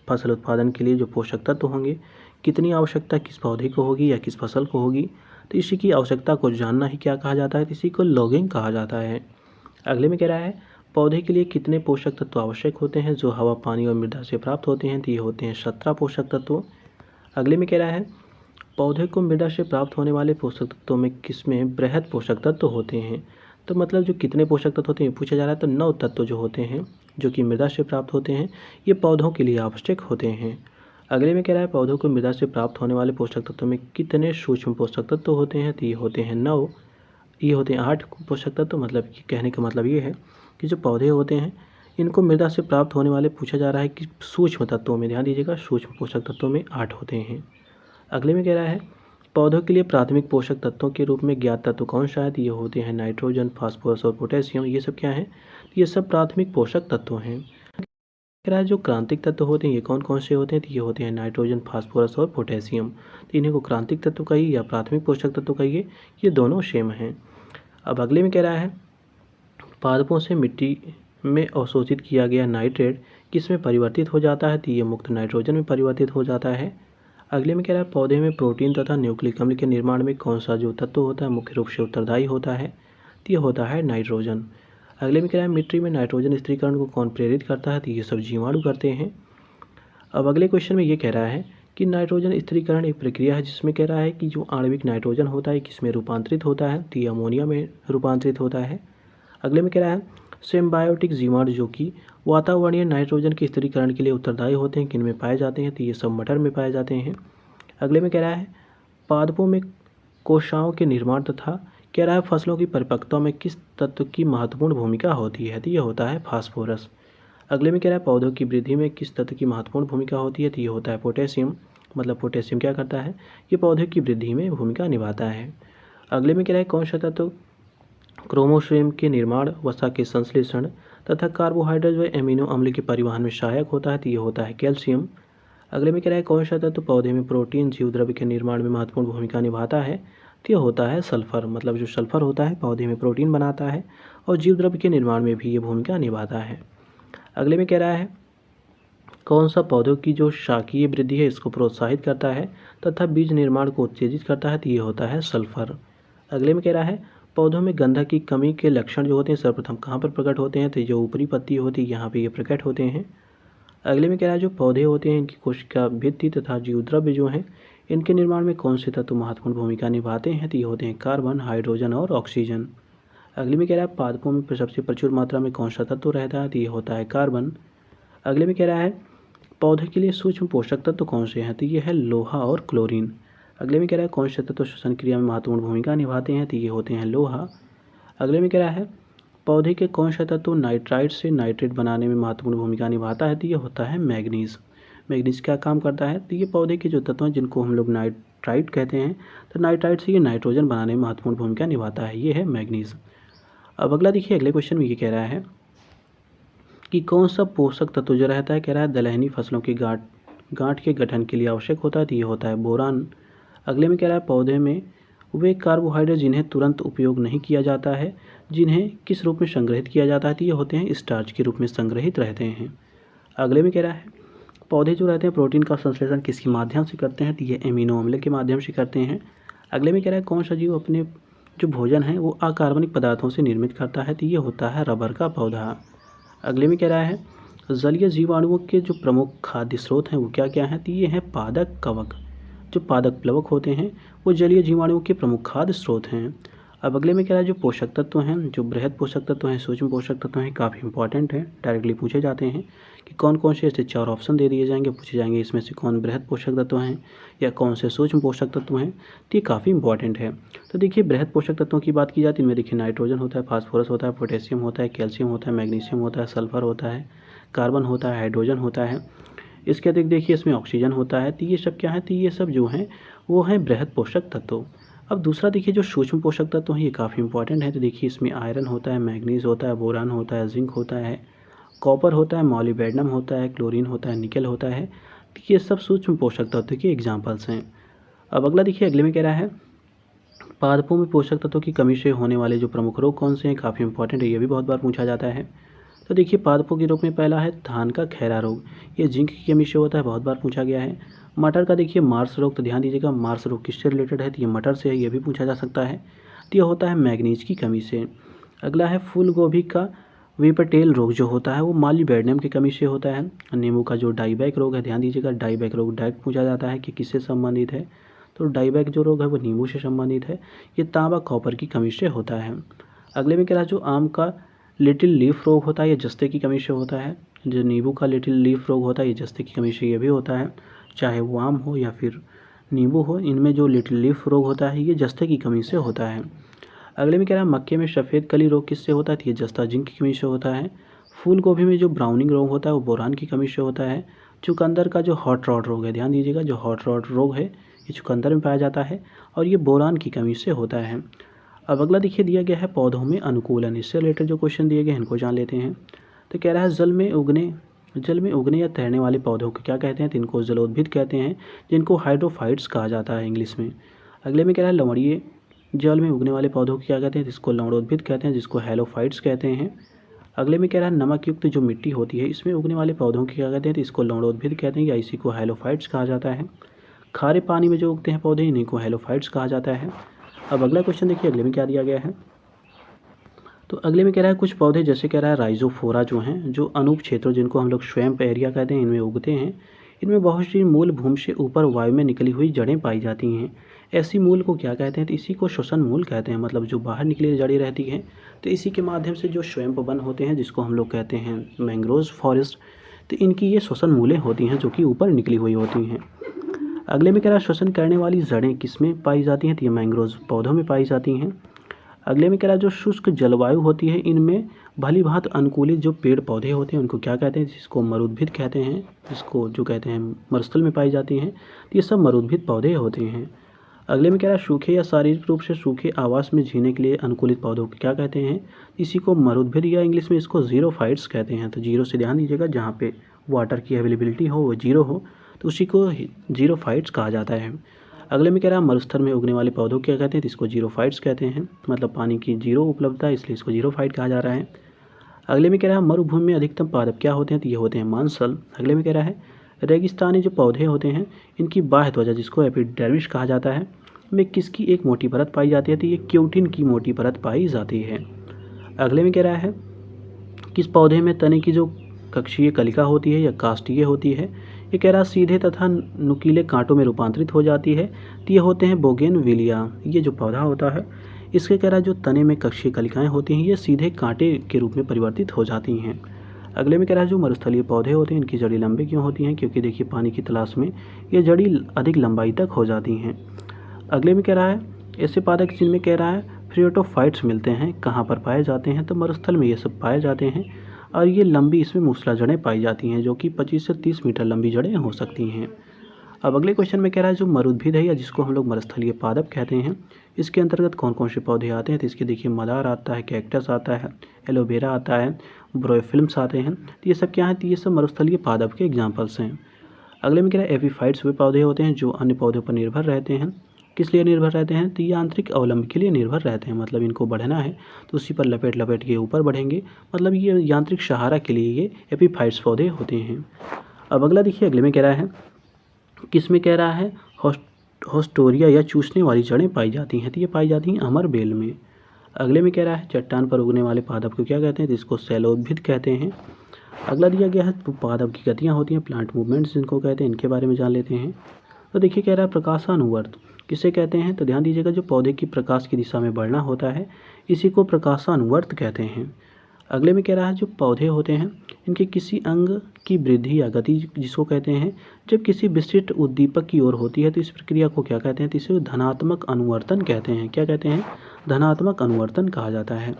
फसल उत्पादन के लिए जो पोषक तत्व होंगे, कितनी आवश्यकता किस पौधे को होगी या किस फसल को होगी, तो इसी की आवश्यकता को जानना ही क्या कहा जाता है, तो इसी को लॉगिंग कहा जाता है। अगले में कह रहा है, पौधे के लिए कितने पोषक तत्व आवश्यक होते हैं जो हवा, पानी और मृदा से प्राप्त होते हैं। तो ये होते हैं 17 पोषक तत्व। अगले में कह रहा है, पौधे को मृदा से प्राप्त होने वाले पोषक तत्वों में किसमें बृहद पोषक तत्व होते हैं। तो मतलब जो कितने पोषक तत्व होते हैं पूछा जा रहा है। तो 9 तत्व जो होते हैं जो कि मृदा से प्राप्त होते हैं, ये पौधों के लिए आवश्यक होते हैं। अगले में कह रहा है, पौधों को मृदा से प्राप्त होने वाले पोषक तत्वों में कितने सूक्ष्म पोषक तत्व होते हैं। तो ये होते हैं 9, ये होते हैं 8 पोषक तत्व। मतलब कि कहने का मतलब ये है कि जो पौधे होते हैं इनको मृदा से प्राप्त होने वाले पूछा जा रहा है कि सूक्ष्म तत्वों में, ध्यान दीजिएगा, सूक्ष्म पोषक तत्वों में 8 होते हैं। अगले में कह रहा है, पौधों के लिए प्राथमिक पोषक तत्वों के रूप में ज्ञात तत्व कौन सा है। तो ये होते हैं नाइट्रोजन, फास्फोरस और पोटेशियम। ये सब क्या है, ये सब प्राथमिक पोषक तत्व हैं। कह रहा है, जो क्रांतिक तत्व होते हैं ये कौन कौन से होते हैं। तो ये होते हैं नाइट्रोजन, फास्फोरस और पोटेशियम। तो इन्हीं को क्रांतिक तत्व कहिए या प्राथमिक पोषक तत्व कहिए, ये दोनों सेम हैं। अब अगले में कह रहा है, पादपों से मिट्टी में अवशोषित किया गया नाइट्रेट किस में परिवर्तित हो जाता है। तो ये मुक्त नाइट्रोजन में परिवर्तित हो जाता है। अगले में कह रहा है, पौधे में प्रोटीन तथा न्यूक्लिक अम्ल के निर्माण में कौन सा जो तत्व होता है मुख्य रूप से उत्तरदायी होता है। तो ये होता है नाइट्रोजन। अगले में कह रहा है, मिट्टी में नाइट्रोजन स्थिरीकरण को कौन प्रेरित करता है। तो ये सब जीवाणु करते हैं। अब अगले क्वेश्चन में ये कह रहा है कि नाइट्रोजन स्थिरीकरण एक प्रक्रिया है जिसमें कह रहा है कि जो आणविक नाइट्रोजन होता है किस में रूपांतरित होता है। तो ये अमोनिया में रूपांतरित होता है। अगले में कह रहा है, सिम्बायोटिक जीवाणु जो कि वातावरणीय नाइट्रोजन के स्थिरीकरण के लिए उत्तरदायी होते हैं किन में पाए जाते हैं। तो ये सब मटर में पाए जाते हैं। अगले में कह रहा है, पादपों में कोशिकाओं के निर्माण तथा कह रहा है फसलों की परिपक्वता में किस तत्व की महत्वपूर्ण भूमिका होती है। तो ये होता है फास्फोरस। अगले में कह रहा है, पौधों की वृद्धि में किस तत्व की महत्वपूर्ण भूमिका होती है। तो ये होता है पोटेशियम। मतलब पोटेशियम क्या करता है, ये पौधे की वृद्धि में भूमिका निभाता है। अगले में कह रहा है, कौन सा तत्व क्रोमोसोम के निर्माण, वसा के संश्लेषण तथा कार्बोहाइड्रेट व एमिनो अम्ल के परिवहन में सहायक होता है। तो ये होता है कैल्शियम। अगले में कह रहा है, कौन सा तत्व पौधे में प्रोटीन जीव द्रव्य के निर्माण में महत्वपूर्ण भूमिका निभाता है। तो ये होता है सल्फर। मतलब जो सल्फर होता है पौधे में प्रोटीन बनाता है और जीव द्रव्य के निर्माण में भी ये भूमिका निभाता है। अगले में कह रहा है, कौन सा पौधों की जो शाकीय वृद्धि है इसको प्रोत्साहित करता है तथा बीज निर्माण को उत्तेजित करता है। तो ये होता है सल्फर। अगले में कह रहा है, पौधों में गंधक की कमी के लक्षण जो होते हैं सर्वप्रथम कहाँ पर प्रकट होते हैं। तो जो ऊपरी पत्ती होती है यहाँ पे ये प्रकट होते हैं। अगले में कह रहा है, जो पौधे होते हैं इनकी कोशिका भित्ति तथा जीव द्रव्य जो हैं इनके निर्माण में कौन से तत्व महत्वपूर्ण भूमिका निभाते हैं। तो ये होते हैं कार्बन, हाइड्रोजन और ऑक्सीजन। अगले में कह रहा है, पादपों में सबसे प्रचुर मात्रा में कौन सा तत्व रहता है। तो ये होता है कार्बन। अगले में कह रहा है, पौधे के लिए सूक्ष्म पोषक तत्व कौन से हैं। तो ये है लोहा और क्लोरीन। अगले में कह रहा है, कौन से तत्व श्वसन क्रिया में महत्वपूर्ण भूमिका निभाते हैं। तो ये होते हैं लोहा। अगले में कह रहा है, पौधे के कौन सा तत्व नाइट्राइट से नाइट्रेट बनाने में महत्वपूर्ण भूमिका निभाता है। तो ये होता है मैग्नीज। मैग्नीज क्या काम करता है, तो ये पौधे के जो तत्व हैं जिनको हम लोग नाइट्राइट कहते हैं, तो नाइट्राइट से ये नाइट्रोजन बनाने में महत्वपूर्ण भूमिका निभाता है, ये है मैग्नीज। अब अगला देखिए, अगले क्वेश्चन में ये कह रहा है कि कौन सा पोषक तत्व जो रहता है, कह रहा है दलहनी फसलों की गांठ के गठन के लिए आवश्यक होता है। तो ये होता है बोरान। अगले में कह रहा है, पौधे में वे कार्बोहाइड्रेट जिन्हें तुरंत उपयोग नहीं किया जाता है जिन्हें किस रूप में संग्रहित किया जाता है। तो ये होते हैं स्टार्च के रूप में संग्रहित रहते हैं। अगले में कह रहा है, पौधे जो रहते हैं प्रोटीन का संश्लेषण किसके माध्यम से करते हैं। तो ये एमिनो अम्ल के माध्यम से करते हैं। अगले में कह रहा है, कौन सा जीव अपने जो भोजन है वो अकार्बनिक पदार्थों से निर्मित करता है। तो ये होता है रबर का पौधा। अगले में कह रहा है, जलीय जीवाणुओं के जो प्रमुख खाद्य स्रोत हैं वो क्या क्या हैं, तो ये हैं पादप कवक। जो पादप प्लवक होते हैं वो जलीय जीवाणुओं के प्रमुख खाद्य स्रोत हैं। अब अगले में क्या है, जो पोषक तत्व हैं, जो बृहद पोषक तत्व हैं, सूक्ष्म पोषक तत्व हैं, काफ़ी इंपॉर्टेंट हैं, डायरेक्टली पूछे जाते हैं कि कौन कौन से, ऐसे 4 ऑप्शन दे दिए जाएंगे, पूछे जाएंगे इसमें से कौन बृहद पोषक तत्व हैं या कौन से सूक्ष्म पोषक तत्व हैं, तो ये काफ़ी इंपॉर्टेंट है। तो देखिए बृहद पोषक तत्वों की बात की जाती है, इनमें देखिए नाइट्रोजन होता है, फास्फोरस होता है, पोटेशियम होता है, कैल्शियम होता है, मैग्नीशियम होता है, सल्फर होता है, कार्बन होता है, हाइड्रोजन होता है। इसके अतिरिक्त देखिए इसमें ऑक्सीजन होता है। तो ये सब क्या है, तो ये सब जो हैं वो हैं बृहद पोषक तत्व। अब दूसरा देखिए जो सूक्ष्म पोषक तत्व हैं ये काफ़ी इंपॉर्टेंट है। तो देखिए इसमें आयरन होता है, मैग्नीज होता है, बोरान होता है, जिंक होता है, कॉपर होता है, मॉलिब्डेनम होता है, क्लोरीन होता है, निकल होता है। तो ये सब सूक्ष्म पोषक तत्व के एग्जाम्पल्स हैं। अब अगला देखिए अगले में कह रहा है पादपों में पोषक तत्वों की कमी से होने वाले जो प्रमुख रोग कौन से हैं, काफ़ी इंपॉर्टेंट है, ये भी बहुत बार पूछा जाता है। तो देखिए पादपों के रूप में पहला है धान का खैरा रोग, ये जिंक की कमी से होता है, बहुत बार पूछा गया है। मटर का देखिए मार्स रोग, तो ध्यान दीजिएगा मार्स रोग किससे रिलेटेड है, तो ये मटर से है, ये भी पूछा जा सकता है। तो ये होता है मैग्नीज की कमी से। अगला है फूल गोभी का विपटेल रोग जो होता है वो मॉलिब्डेनम की कमी से होता है। नींबू का जो डाईबैक रोग है, ध्यान दीजिएगा डाईबैक रोग डायरेक्ट पूछा जाता है कि किससे संबंधित है, तो डाईबैक जो रोग है वो नींबू से संबंधित है। ये तांबा कॉपर की कमी से होता है। अगले में क्या है, जो आम का लिटिल लीफ रोग होता है ये जस्ते की कमी से होता है। जो नींबू का लिटिल लीफ रोग होता है ये जस्ते की कमी से ये भी होता है। चाहे वो आम हो या फिर नींबू हो, इनमें जो लिटिल लीफ रोग होता है ये जस्ते की कमी से होता है। अगले में क्या है, मक्के में सफ़ेद कली रोग किससे होता है, तो ये जस्ता जिंक की कमी से होता है। फूल गोभी में जो ब्राउनिंग रोग होता है वो बोरान की कमी से होता है। चुकंदर का जो हॉट रॉड रोग है, ध्यान दीजिएगा जो हॉट रॉड रोग है ये चुकंदर में पाया जाता है और ये बोरान की कमी से होता है। अब अगला देखिए दिया गया है पौधों में अनुकूलन, इससे रिलेटेड जो क्वेश्चन दिए गए हैं इनको जान लेते हैं। तो कह रहा है जल में उगने या तैरने वाले पौधों को क्या कहते हैं, तो इनको जलोद्भिद कहते हैं, जिनको हाइड्रोफाइट्स कहा जाता है इंग्लिश में। अगले में कह रहा है लवणीय जल में उगने वाले पौधों को क्या कहते हैं, जिसको लवणोद्भिद कहते हैं, जिसको हेलोफाइट्स कहते हैं। अगले में कह रहा है नमक युक्त जो मिट्टी होती है इसमें उगने वाले पौधों को क्या कहते हैं, तो इसको लवणोद्भिद कहते हैं या इसी को हेलोफाइट्स कहा जाता है। खारे पानी में जो उगते हैं पौधे इन्हीं को हेलोफाइट्स कहा जाता है। अब अगला क्वेश्चन देखिए अगले में क्या दिया गया है। तो अगले में कह रहा है कुछ पौधे जैसे कह रहा है राइजोफोरा जो हैं, जो अनूप क्षेत्रों जिनको हम लोग स्वैम्प एरिया कहते हैं इनमें उगते हैं। इनमें बहुत सी मूल भूमि से ऊपर वायु में निकली हुई जड़ें पाई जाती हैं। ऐसी मूल को क्या कहते हैं, तो इसी को श्वसन मूल कहते हैं, मतलब जो बाहर निकली जड़ें रहती हैं। तो इसी के माध्यम से जो स्वैम्प वन होते हैं जिसको हम लोग कहते हैं मैंग्रोव फॉरेस्ट, तो इनकी ये श्वसन मूलें होती हैं जो कि ऊपर निकली हुई होती हैं। अगले में कह रहा है श्वसन करने वाली जड़ें किस में पाई जाती हैं, तो ये मैंग्रोव पौधों में पाई जाती हैं। अगले में कह रहा है जो शुष्क जलवायु होती है इनमें भली भांत अनुकूलित जो पेड़ पौधे होते हैं उनको क्या कहते हैं, जिसको मरुद्भिद कहते हैं, जिसको जो कहते हैं मरुस्थल में पाई जाती हैं, तो ये सब मरुद्भिद पौधे होते हैं। अगले में कह रहा है सूखे या शारीरिक रूप से सूखे आवास में जीने के लिए अनुकूलित पौधों को क्या कहते हैं, इसी को मरुद्भिद या इंग्लिश में इसको जीरोफाइट्स कहते हैं। तो जीरो से ध्यान दीजिएगा, जहाँ पे वाटर की अवेलेबिलिटी हो वो जीरो हो तो उसी को जीरोफाइट्स कहा जाता है। अगले में कह रहा है मरुस्थल में उगने वाले पौधों क्या कहते हैं, तो इसको जीरोफाइट्स कहते हैं, मतलब पानी की जीरो उपलब्धता है इसलिए इसको जीरोफाइट कहा जा रहा है। अगले में कह रहा है मरुभूमि में अधिकतम पादप क्या होते हैं, तो ये होते हैं मांसल। अगले में कह रहा है रेगिस्तानी जो पौधे होते हैं इनकी बाह्य त्वचा जिसको एपिडर्मिस कहा जाता है में किसकी एक मोटी परत पाई जाती है, तो ये क्यूटिन की मोटी परत पाई जाती है। अगले में कह रहा है किस पौधे में तने की जो कक्षीय कलिका होती है या काष्ठीय होती है, ये कह रहा है सीधे तथा नुकीले कांटों में रूपांतरित हो जाती है, तो ये होते हैं बोगेनविलिया। ये जो पौधा होता है इसके कह रहा है जो तने में कक्षीय कलिकाएं होती हैं ये सीधे कांटे के रूप में परिवर्तित हो जाती हैं। अगले में कह रहा है जो मरुस्थलीय पौधे होते हैं इनकी जड़ी लंबी क्यों होती हैं, क्योंकि देखिए पानी की तलाश में ये जड़ी अधिक लंबाई तक हो जाती हैं। अगले में कह रहा है ऐसे पादप जिनमें कह रहा है फ्रियोटोफाइट्स मिलते हैं, कहाँ पर पाए जाते हैं, तो मरुस्थल में ये सब पाए जाते हैं और ये लंबी इसमें मूसला जड़ें पाई जाती हैं जो कि 25 से 30 मीटर लंबी जड़ें हो सकती हैं। अब अगले क्वेश्चन में कह रहा है जो मरुद्भिद है या जिसको हम लोग मरुस्थलीय पादप कहते हैं इसके अंतर्गत कौन कौन से पौधे आते हैं, तो इसके देखिए मदार आता है, कैक्टस आता है, एलोवेरा आता है, ब्रोफिल्म्स आते हैं, तो ये सब क्या है, तो ये सब मरुस्थलीय पादप के एग्जाम्पल्स हैं। अगले में कह रहा है एपीफाइट्स वे पौधे होते हैं जो अन्य पौधों पर निर्भर रहते हैं। किस लिए निर्भर रहते हैं, तो ये आंतरिक अवलंब के लिए निर्भर रहते हैं, मतलब इनको बढ़ना है तो उसी पर लपेट लपेट के ऊपर बढ़ेंगे, मतलब ये यांत्रिक सहारा के लिए ये एपीफाइट्स पौधे होते हैं। अब अगला देखिए अगले में कह रहा है किस में कह रहा है होस्टोरिया या चूसने वाली जड़ें पाई जाती हैं, तो ये पाई जाती हैं अमर बेल में। अगले में कह रहा है चट्टान पर उगने वाले पादप को क्या कहते हैं, तो इसको शैलोद्भिद कहते हैं। अगला दिया गया है पादप की गतियाँ होती हैं, प्लांट मूवमेंट्स जिनको कहते हैं, इनके बारे में जान लेते हैं। तो देखिए कह रहा है प्रकाशानुवर्त किसे कहते हैं, तो ध्यान दीजिएगा जो पौधे की प्रकाश की दिशा में बढ़ना होता है इसी को प्रकाशानुवर्त कहते हैं। अगले में कह रहा है जो पौधे होते हैं इनके किसी अंग की वृद्धि या गति जिसको कहते हैं जब किसी विशिष्ट उद्दीपक की ओर होती है तो इस प्रक्रिया को क्या कहते हैं, तो इसे धनात्मक अनुवर्तन कहते हैं। क्या कहते हैं, धनात्मक अनुवर्तन कहा जाता है।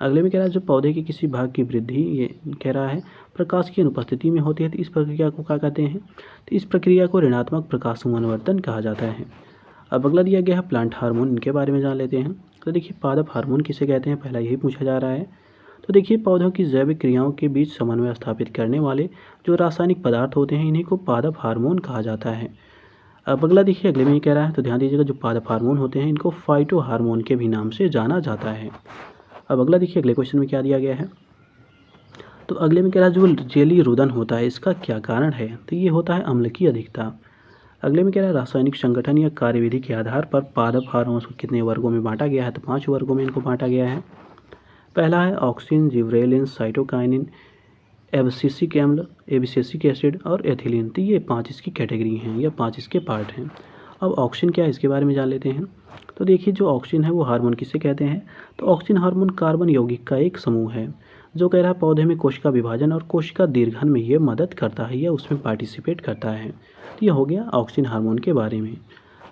अगले में कह रहा है जो पौधे के किसी भाग की वृद्धि ये कह रहा है प्रकाश की अनुपस्थिति में होती है तो इस प्रक्रिया को क्या कहते हैं, तो इस प्रक्रिया को ऋणात्मक प्रकाश अनुवर्तन कहा जाता है। अब अगला दिया गया है प्लांट हार्मोन, इनके बारे में जान लेते हैं। तो देखिए पादप हार्मोन किसे कहते हैं, पहला यही पूछा जा रहा है। तो देखिए पौधों की जैविक क्रियाओं के बीच समन्वय स्थापित करने वाले जो रासायनिक पदार्थ होते हैं इन्हीं को पादप हार्मोन कहा जाता है। अब अगला देखिए अगले में ये कह रहा है, तो ध्यान दीजिएगा जो पादप हार्मोन होते हैं इनको फाइटो हार्मोन के भी नाम से जाना जाता है। अब अगला देखिए अगले क्वेश्चन में क्या दिया गया है, तो अगले में कह रहा है जो जेली रुदन होता है इसका क्या कारण है, तो ये होता है अम्ल की अधिकता। अगले में कह रहा है रासायनिक संगठन या कार्यविधि के आधार पर पादप हार्मोन को कितने वर्गों में बांटा गया है, तो 5 वर्गों में इनको बांटा गया है। पहला है ऑक्सिन, जिब्रेलिन, साइटोकाइनिन, एब्सिसिक अम्ल, एब्सिसिक एसिड और एथिलीन। तो ये 5 इसकी कैटेगरी हैं या 5 इसके पार्ट हैं। अब ऑक्सिन क्या है इसके बारे में जान लेते हैं। तो देखिए जो ऑक्सिन है वो हार्मोन किसे कहते हैं, तो ऑक्सिन हार्मोन कार्बन यौगिक का एक समूह है जो कह रहा है पौधे में कोशिका विभाजन और कोशिका दीर्घन में ये मदद करता है या उसमें पार्टिसिपेट करता है। तो ये हो गया ऑक्सिन हार्मोन के बारे में।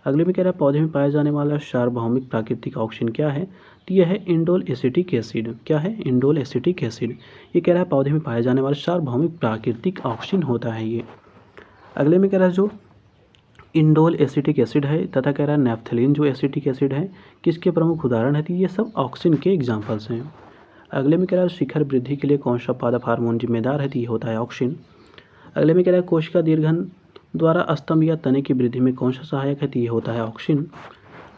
अगले में कह रहा है पौधे में पाया जाने वाला सार्वभौमिक प्राकृतिक ऑक्सीजन क्या है, तो यह है इंडोल एसिटिक एसिड। क्या है, इंडोल एसिटिक एसिड। ये कह रहा है पौधे में पाया जाने वाला सार्वभौमिक प्राकृतिक ऑक्सीजन होता है ये। अगले में कह रहा है जो इंडोल एसिटिक एसिड है तथा कह रहा है नेफ्थलीन जो एसिटिक एसिड है किसके प्रमुख उदाहरण है, तो ये सब ऑक्सीजन के एग्जाम्पल्स हैं। अगले में कह रहा है शिखर वृद्धि के लिए कौन सा पादप हार्मोन जिम्मेदार है, तो ये होता है ऑक्सीजन। अगले में कह रहा है कोशिका दीर्घन द्वारा स्तंभ या तने की वृद्धि में कौन सा सहायक है, तो ये होता है ऑक्सीजन।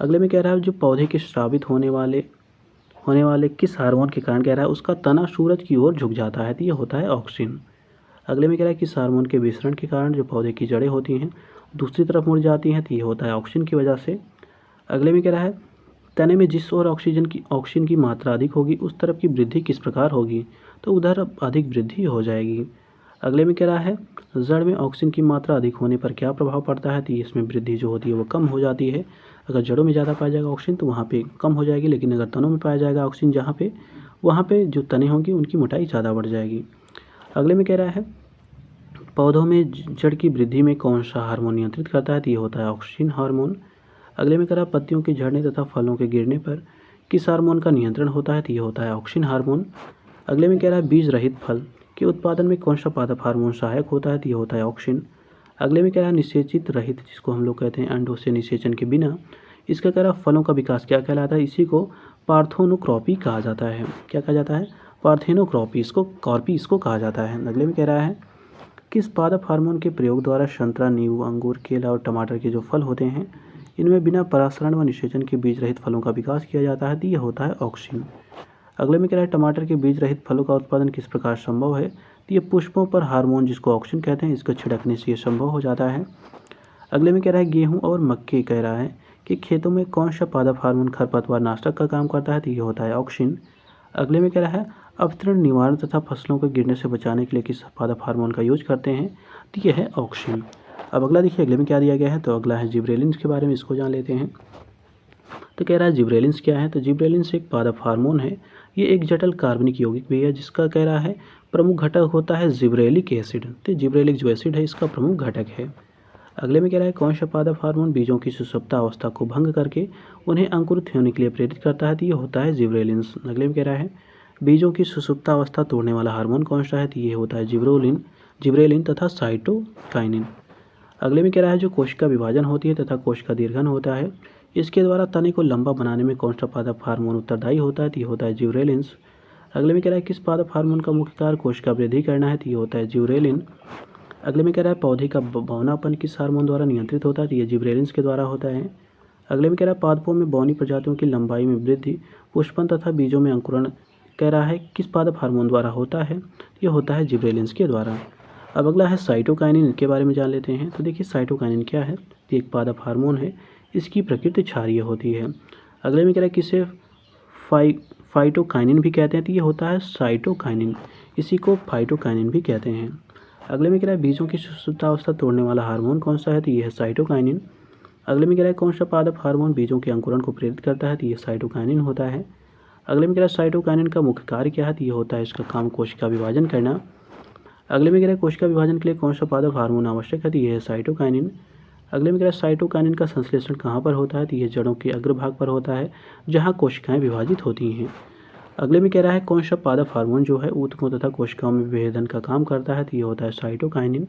अगले में कह रहा है जो पौधे के स्रावित होने वाले किस हार्मोन के कारण कह रहा है उसका तना सूरज की ओर झुक जाता है, तो ये होता है ऑक्सीजन। अगले में कह रहा है किस हार्मोन के विसरण के कारण जो पौधे की जड़ें होती हैं दूसरी तरफ मुड़ जाती हैं, तो ये होता है ऑक्सीजन की वजह से। अगले में कह रहा है तने में जिस ओर ऑक्सीजन की मात्रा अधिक होगी उस तरफ की वृद्धि किस प्रकार होगी, तो उधर अधिक वृद्धि हो जाएगी। अगले में कह रहा है जड़ में ऑक्सीजन की मात्रा अधिक होने पर क्या प्रभाव पड़ता है, तो इसमें वृद्धि जो होती है वो कम हो जाती है। अगर जड़ों में ज़्यादा पाया जाएगा ऑक्सीजन तो वहाँ पे कम हो जाएगी, लेकिन अगर तनों में पाया जाएगा ऑक्सीजन जहाँ पे वहाँ पे जो तने होंगी उनकी मोटाई ज़्यादा बढ़ जाएगी। अगले में कह रहा है पौधों में जड़ की वृद्धि में कौन सा हार्मोन नियंत्रित करता है, तो ये होता है ऑक्सीजन हार्मोन। अगले में कह रहा है पत्तियों के झड़ने तथा फलों के गिरने पर किस हार्मोन का नियंत्रण होता है, तो ये होता है ऑक्सीजन हार्मोन। अगले में कह रहा है बीज रहित फल के उत्पादन में कौन सा पादप हार्मोन सहायक होता है, तो ये होता है ऑक्सीजन। अगले में कह रहा है निषेचित रहित जिसको हम लोग कहते हैं अंडों से निषेचन के बिना इसका कह रहा है फलों का विकास क्या कहलाता है, इसी को पार्थेनोक्रॉपी कहा जाता है। क्या कहा जाता है, पार्थेनोक्रॉपी, इसको कहा जाता है। अगले में कह रहा है किस पादप हार्मोन के प्रयोग द्वारा संतरा, नींबू, अंगूर, केला और टमाटर के जो फल होते हैं इनमें बिना परासरण व निषेचन के बीज रहित फलों का विकास किया जाता है, तो ये होता है ऑक्सीजन। अगले में कह रहा है टमाटर के बीज रहित फलों का उत्पादन किस प्रकार संभव है, तो ये पुष्पों पर हार्मोन जिसको ऑक्सीजन कहते हैं इसको छिड़कने से ये संभव हो जाता है। अगले में कह रहा है गेहूं और मक्के कह रहा है कि खेतों में कौन सा पादप हार्मोन खरपतवार नाशक का काम करता है, तो ये होता है ऑक्सीजन। अगले में कह रहा है अवतरण निवारण तथा फसलों को गिरने से बचाने के लिए किस पादप हार्मोन का यूज करते हैं, तो ये है ऑक्सीजन। अब अगला देखिए अगले में क्या दिया गया है, तो अगला है जिब्रेलिन्स के बारे में, इसको जान लेते हैं। तो कह रहा है जिब्रेलिन्स क्या है, तो जिब्रेलिन्स एक पादप हार्मोन है। ये एक जटिल कार्बनिक यौगिक भी है जिसका कह रहा है प्रमुख घटक होता है जिब्रेलिक एसिड। तो जिब्रेलिक जो एसिड है इसका प्रमुख घटक है। अगले में कह रहा है कौन सा पादप हार्मोन बीजों की सुषुप्ता अवस्था को भंग करके उन्हें अंकुरित होने के लिए प्रेरित करता है, तो ये होता है जिब्रेलिन्स। अगले में कह रहा है बीजों की सुषुप्ता अवस्था तोड़ने वाला हार्मोन कौन सा है, तो ये होता है जिब्रेलिन तथा साइटोकाइनिन। अगले में कह रहा है जो कोशिका विभाजन होती है तथा कोशिका दीर्घन होता है इसके द्वारा तने को लंबा बनाने में कौन सा पादप हार्मोन उत्तरदायी होता है, तो ये होता है जिब्रेलिन्स। अगले में कह रहा है किस पादप हार्मोन का मुख्य कार्य कोशिका वृद्धि करना है, तो ये होता है जिब्रेलिन। अगले में कह रहा है पौधे का बौनापन किस हार्मोन द्वारा नियंत्रित होता है, तो ये जिब्रेलिन्स के द्वारा होता है। अगले में कह रहा है पादपों में बौनी प्रजातियों की लंबाई में वृद्धि, पुष्पन तथा बीजों में अंकुरण कह रहा है किस पादप हार्मोन द्वारा होता है, ये होता है जिब्रेलिन्स के द्वारा। अब अगला है साइटोकाइनिन के बारे में जान लेते हैं। तो देखिए साइटोकाइनिन क्या है, तो एक पादप हार्मोन है, इसकी प्रकृति क्षारीय होती है। अगले में कह रहा है किसे फाइटोकाइनिन भी कहते हैं, तो ये होता है साइटोकाइनिन, इसी को फाइटोकाइनिन भी कहते हैं। अगले में कह रहा है बीजों की सुषुप्तावस्था तोड़ने वाला हार्मोन कौन सा है, तो ये है साइटोकाइनिन। अगले में कह रहा है कौन सा पादप हार्मोन बीजों के अंकुरण को प्रेरित करता है, तो ये साइटोकाइनिन होता है। अगले में कह रहा है साइटोकाइनिन का मुख्य कार्य क्या है, तो ये होता है इसका काम कोशिका विभाजन करना। अगले में कह रहा है कोशिका विभाजन के लिए कौन सा पादप हार्मोन आवश्यक है, तो ये है साइटोकाइनिन। अगले में कह रहा है साइटोकाइनिन का संश्लेषण कहाँ पर होता है, तो ये जड़ों के अग्रभाग पर होता है जहाँ कोशिकाएं विभाजित होती हैं। अगले में कह रहा है कौन सा पादप हार्मोन जो है ऊतकों तथा कोशिकाओं में विभेदन का काम करता है, तो ये होता है साइटोकाइनिन।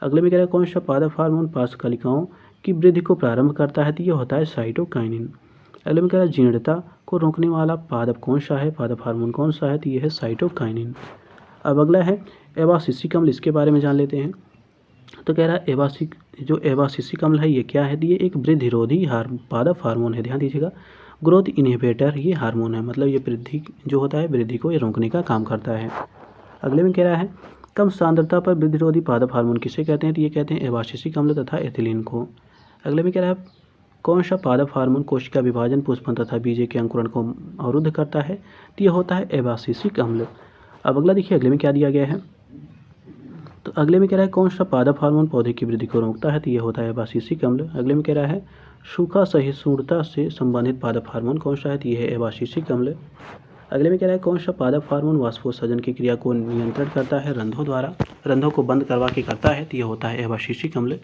अगले में कह रहा है कौन सा पादप हार्मोन पार्श्वकलिकाओं की वृद्धि को प्रारंभ करता है, तो ये होता है साइटोकाइनिन। अगले में कह रहा है जीर्णता को रोकने वाला पादप कौन सा है, पादप हार्मोन कौन सा है, तो ये है साइटोकाइनिन। अब अगला है एबासिसिक अम्ल, इसके बारे में जान लेते हैं। तो कह रहा है एबासिसिक अम्ल है ये क्या है, तो ये एक वृद्धिरोधी पादप हार्मोन है, ध्यान दीजिएगा। ग्रोथ इनहिबिटर ये हार्मोन है, मतलब ये वृद्धि जो होता है वृद्धि को ये रोकने का काम करता है। अगले में कह रहा है कम सांद्रता पर वृद्धिरोधी पादप हार्मोन किसे कहते हैं, तो ये कहते हैं एबासिसिक अम्ल तथा एथिलीन को। अगले में कह रहा है कौन सा पादप हार्मोन कोशिका विभाजन, पुष्पन तथा बीजे के अंकुरण को अवरुद्ध करता है, तो ये होता है एबासिसिक अम्ल। अब अगला देखिए अगले में क्या दिया गया है। तो अगले में कह रहा है कौन सा पादप हार्मोन पौधे की वृद्धि को रोकता है, तो ये होता है एबासिसिक अम्ल। अगले में कह रहा है सूखा सहिष्णुता से संबंधित पादप हार्मोन कौन सा है, तो ये है एबासिसिक अम्ल। अगले में कह रहा है कौन सा पादप हार्मोन वाष्पोत्सर्जन की क्रिया को नियंत्रण करता है रंध्रों द्वारा, रंध्रों को बंद करवा के करता है, तो ये होता है एबासिसिक अम्ल।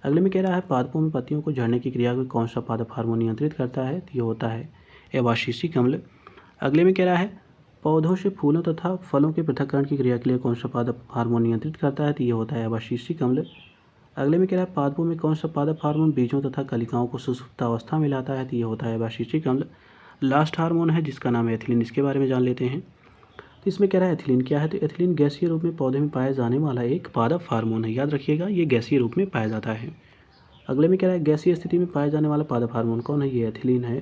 अगले में कह रहा है पादपों में पत्तियों को झड़ने की क्रिया को कौन सा पादप हार्मोन नियंत्रित करता है, तो ये होता है एबासिसिक अम्ल। अगले में कह रहा है पौधों से फूलों तथा फलों के पृथक्करण की क्रिया के लिए कौन सा पादप हार्मोन नियंत्रित करता है, तो ये होता है एबासिसिक अम्ल। अगले में कह रहा है पादपों में कौन सा पादप हार्मोन बीजों तथा कलिकाओं को सुषुप्तावस्था में लाता है, तो ये होता है एबासिसिक अम्ल। लास्ट हार्मोन है जिसका नाम है एथिलीन, इसके बारे में जान लेते हैं। तो इसमें कह रहा है एथिलीन क्या है, तो एथिलीन गैसीय रूप में पौधे में पाया जाने वाला एक पादप हार्मोन है, याद रखिएगा ये गैसीय रूप में पाया जाता है। अगले में कह रहा है गैसीय स्थिति में पाए जाने वाला पादप हार्मोन कौन है, ये एथिलीन है।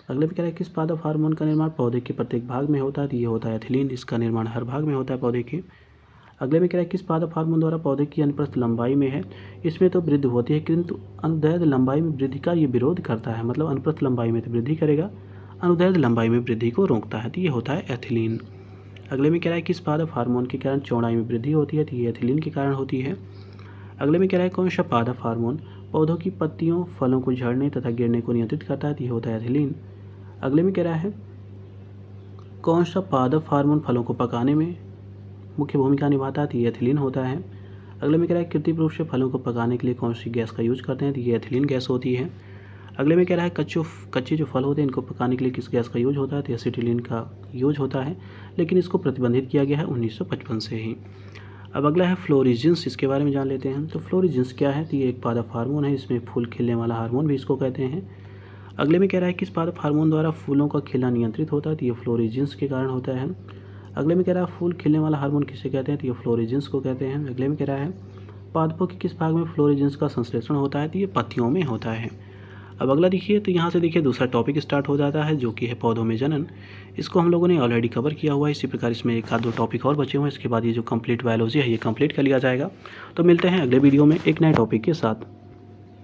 अगले में कह रहा है किस पादप हार्मोन का निर्माण पौधे के प्रत्येक भाग में होता है, तो ये होता है एथिलीन, इसका निर्माण हर भाग में होता है पौधे के। अगले में कह रहा है किस पादप हार्मोन द्वारा पौधे की अनुप्रस्थ लंबाई में है, इसमें तो वृद्धि होती है किंतु अनुदैर्ध्य लंबाई में वृद्धि का ये विरोध करता है, मतलब अनुप्रस्थ लंबाई में तो वृद्धि करेगा, अनुदैर्ध्य लंबाई में वृद्धि को रोकता है, तो ये होता है एथिलीन। अगले में कह रहा है किस पादप हार्मोन के कारण चौड़ाई में वृद्धि होती है, तो ये एथिलीन के कारण होती है। अगले में कह रहा है कौन सा पादप हार्मोन पौधों की पत्तियों फलों को झड़ने तथा गिरने को नियंत्रित करता है, तो ये होता है एथिलीन। अगले में कह रहा है कौन सा पादप हार्मोन फलों को पकाने में मुख्य भूमिका निभाता है, तो ये एथिलीन होता है। अगले में कह रहा है कृत्रिम रूप से फलों को पकाने के लिए कौन सी गैस का यूज करते हैं, तो ये एथिलीन गैस होती है। अगले में कह रहा है कच्चे जो फल होते हैं इनको पकाने के लिए किस गैस का यूज होता है, तो एसिटिलीन का यूज होता है, लेकिन इसको प्रतिबंधित किया गया है 1955 से ही। अब अगला है फ्लोरिजेंस, इसके बारे में जान लेते हैं। तो फ्लोरिजेंस क्या है, तो ये एक पादप हार्मोन है, इसमें फूल खिलने वाला हार्मोन भी इसको कहते हैं। अगले में कह रहा है किस पादप हार्मोन द्वारा फूलों का खिलना नियंत्रित होता है, तो ये फ्लोरिजेंस के कारण होता है। अगले में कह रहा है फूल खिलने वाला हार्मोन किसे कहते हैं, तो ये फ्लोरिजेंस को कहते हैं। अगले में कह रहा है पादपों के किस भाग में फ्लोरिजेंस का संश्लेषण होता है, तो ये पत्तियों में होता है। अब अगला देखिए, तो यहाँ से देखिए दूसरा टॉपिक स्टार्ट हो जाता है जो कि है पौधों में जनन। इसको हम लोगों ने ऑलरेडी कवर किया हुआ है, इसी प्रकार इसमें एक आध दो टॉपिक और बचे हुए हैं, इसके बाद ये जो कंप्लीट बायोलॉजी है ये कंप्लीट कर लिया जाएगा। तो मिलते हैं अगले वीडियो में एक नए टॉपिक के साथ।